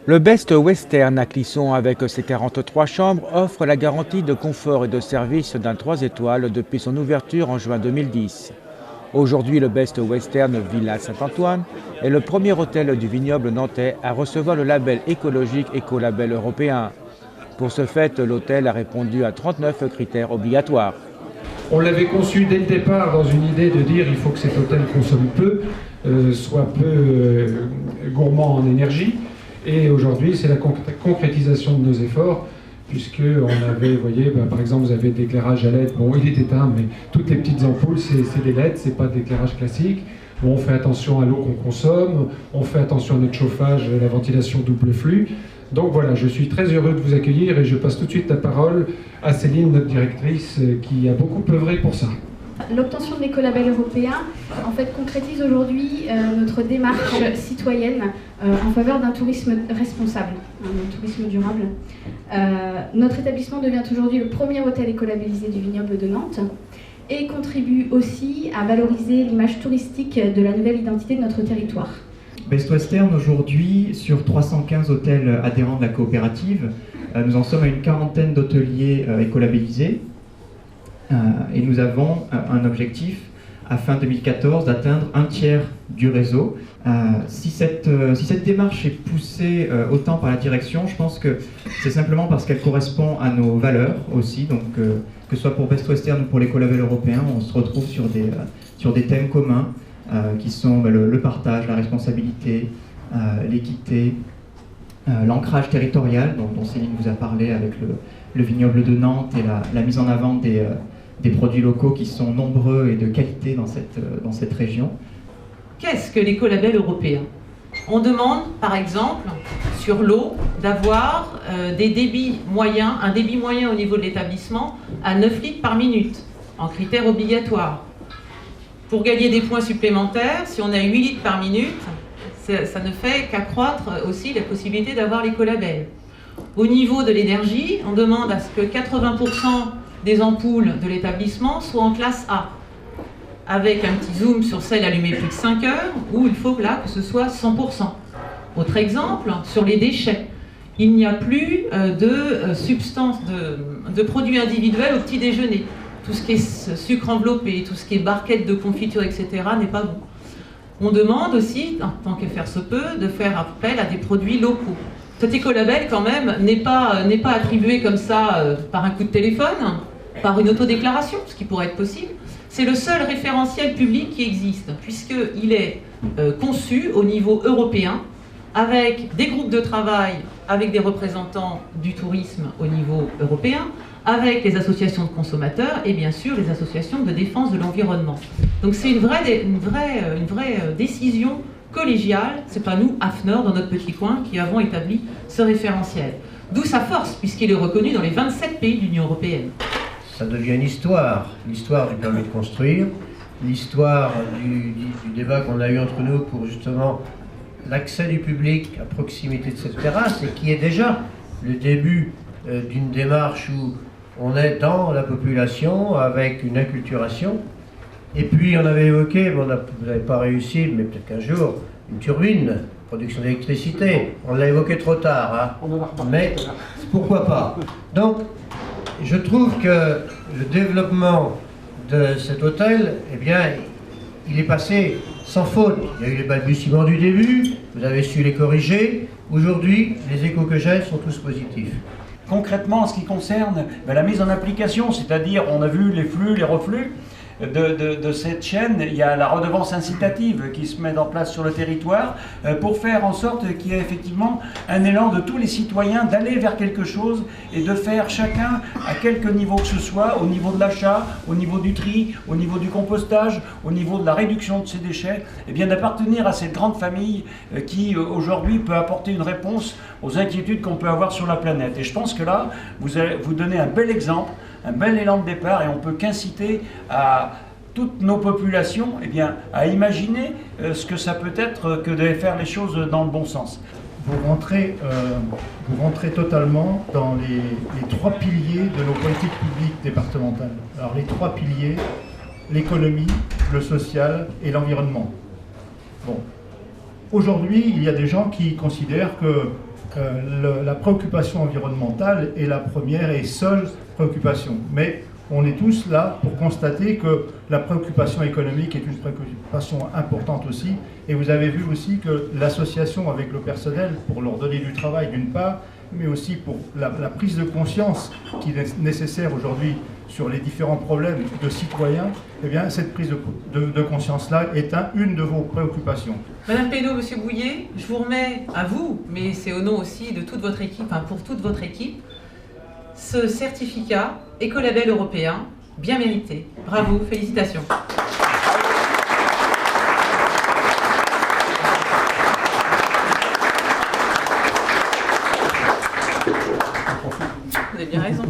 Le Best Western à Clisson, avec ses 43 chambres, offre la garantie de confort et de service d'un 3 étoiles depuis son ouverture en juin 2010. Aujourd'hui, le Best Western Villa Saint-Antoine est le premier hôtel du vignoble nantais à recevoir le label écologique Écolabel européen. Pour ce fait, l'hôtel a répondu à 39 critères obligatoires. On l'avait conçu dès le départ dans une idée de dire il faut que cet hôtel consomme peu, soit peu gourmand en énergie. Et aujourd'hui, c'est la concrétisation de nos efforts, puisqu'on avait, vous voyez, par exemple, vous avez l'éclairage à LED, bon, il est éteint, mais toutes les petites ampoules, c'est des LED, c'est pas de l'éclairage classique. Bon, on fait attention à l'eau qu'on consomme, on fait attention à notre chauffage, à la ventilation double flux. Donc voilà, je suis très heureux de vous accueillir et je passe tout de suite la parole à Céline, notre directrice, qui a beaucoup œuvré pour ça. L'obtention de l'écolabel européen en fait, concrétise aujourd'hui notre démarche citoyenne en faveur d'un tourisme responsable, un tourisme durable. Notre établissement devient aujourd'hui le premier hôtel écolabellisé du vignoble de Nantes et contribue aussi à valoriser l'image touristique de la nouvelle identité de notre territoire. Best Western, aujourd'hui, sur 315 hôtels adhérents de la coopérative, nous en sommes à une quarantaine d'hôteliers écolabellisés. Et nous avons un objectif à fin 2014 d'atteindre un tiers du réseau. Si cette démarche est poussée autant par la direction, je pense que c'est simplement parce qu'elle correspond à nos valeurs aussi. Donc que ce soit pour Best Western ou pour l'écolabel européen, on se retrouve sur des thèmes communs qui sont le partage, la responsabilité, l'équité, l'ancrage territorial dont Céline vous a parlé avec le vignoble de Nantes et la mise en avant des produits locaux qui sont nombreux et de qualité dans cette région. Qu'est-ce que l'écolabel européen? On demande, par exemple, sur l'eau, d'avoir des débits moyens, un débit moyen au niveau de l'établissement à 9 litres par minute, en critère obligatoire. Pour gagner des points supplémentaires, si on a 8 litres par minute, ça ne fait qu'accroître aussi la possibilité d'avoir l'écolabel. Au niveau de l'énergie, on demande à ce que 80% des ampoules de l'établissement soient en classe A, avec un petit zoom sur celles allumées plus de 5 heures, où il faut que ce soit 100%. Autre exemple, sur les déchets, il n'y a plus de substances, de produits individuels au petit déjeuner. Tout ce qui est sucre enveloppé, tout ce qui est barquettes de confiture, etc. n'est pas bon. On demande aussi, en tant que faire se peut, de faire appel à des produits locaux. Cet écolabel, quand même, n'est pas attribué comme ça par un coup de téléphone, par une autodéclaration, ce qui pourrait être possible. C'est le seul référentiel public qui existe, puisqu'il est conçu au niveau européen, avec des groupes de travail, avec des représentants du tourisme au niveau européen, avec les associations de consommateurs et bien sûr les associations de défense de l'environnement. Donc c'est une vraie décision collégiale, c'est pas nous, AFNOR, dans notre petit coin, qui avons établi ce référentiel. D'où sa force, puisqu'il est reconnu dans les 27 pays de l'Union européenne. Ça devient une histoire, l'histoire du permis de construire, l'histoire du débat qu'on a eu entre nous pour justement l'accès du public à proximité de cette terrasse, et qui est déjà le début d'une démarche où on est dans la population avec une inculturation. Et puis on avait évoqué, mais vous n'avez pas réussi, mais peut-être qu'un jour, une turbine, production d'électricité. On l'a évoqué trop tard, hein. Mais pourquoi pas. Donc, je trouve que le développement de cet hôtel, eh bien, il est passé sans faute. Il y a eu les balbutiements du début, vous avez su les corriger. Aujourd'hui, les échos que j'ai sont tous positifs. Concrètement, en ce qui concerne la mise en application, c'est-à-dire, on a vu les flux, les reflux de cette chaîne, il y a la redevance incitative qui se met en place sur le territoire pour faire en sorte qu'il y ait effectivement un élan de tous les citoyens d'aller vers quelque chose et de faire chacun à quelque niveau que ce soit, au niveau de l'achat, au niveau du tri, au niveau du compostage, au niveau de la réduction de ces déchets, et bien d'appartenir à cette grande famille qui aujourd'hui peut apporter une réponse aux inquiétudes qu'on peut avoir sur la planète. Et je pense que là, vous donnez un bel exemple, un bel élan de départ, et on peut qu'inciter à toutes nos populations à imaginer ce que ça peut être que de faire les choses dans le bon sens. Vous rentrez totalement dans les trois piliers de nos politiques publiques départementales. Alors les trois piliers, l'économie, le social et l'environnement. Bon. Aujourd'hui, il y a des gens qui considèrent que la préoccupation environnementale est la première et seule préoccupation. Mais on est tous là pour constater que la préoccupation économique est une préoccupation importante aussi. Et vous avez vu aussi que l'association avec le personnel, pour leur donner du travail d'une part, mais aussi pour la prise de conscience qui est nécessaire aujourd'hui sur les différents problèmes de citoyens, eh bien, cette prise de conscience-là est une de vos préoccupations. Madame Pénaud, Monsieur Bouillet, je vous remets à vous, mais c'est au nom aussi de toute votre équipe, enfin pour toute votre équipe, ce certificat Écolabel européen, bien mérité. Bravo, félicitations. Vous avez bien raison.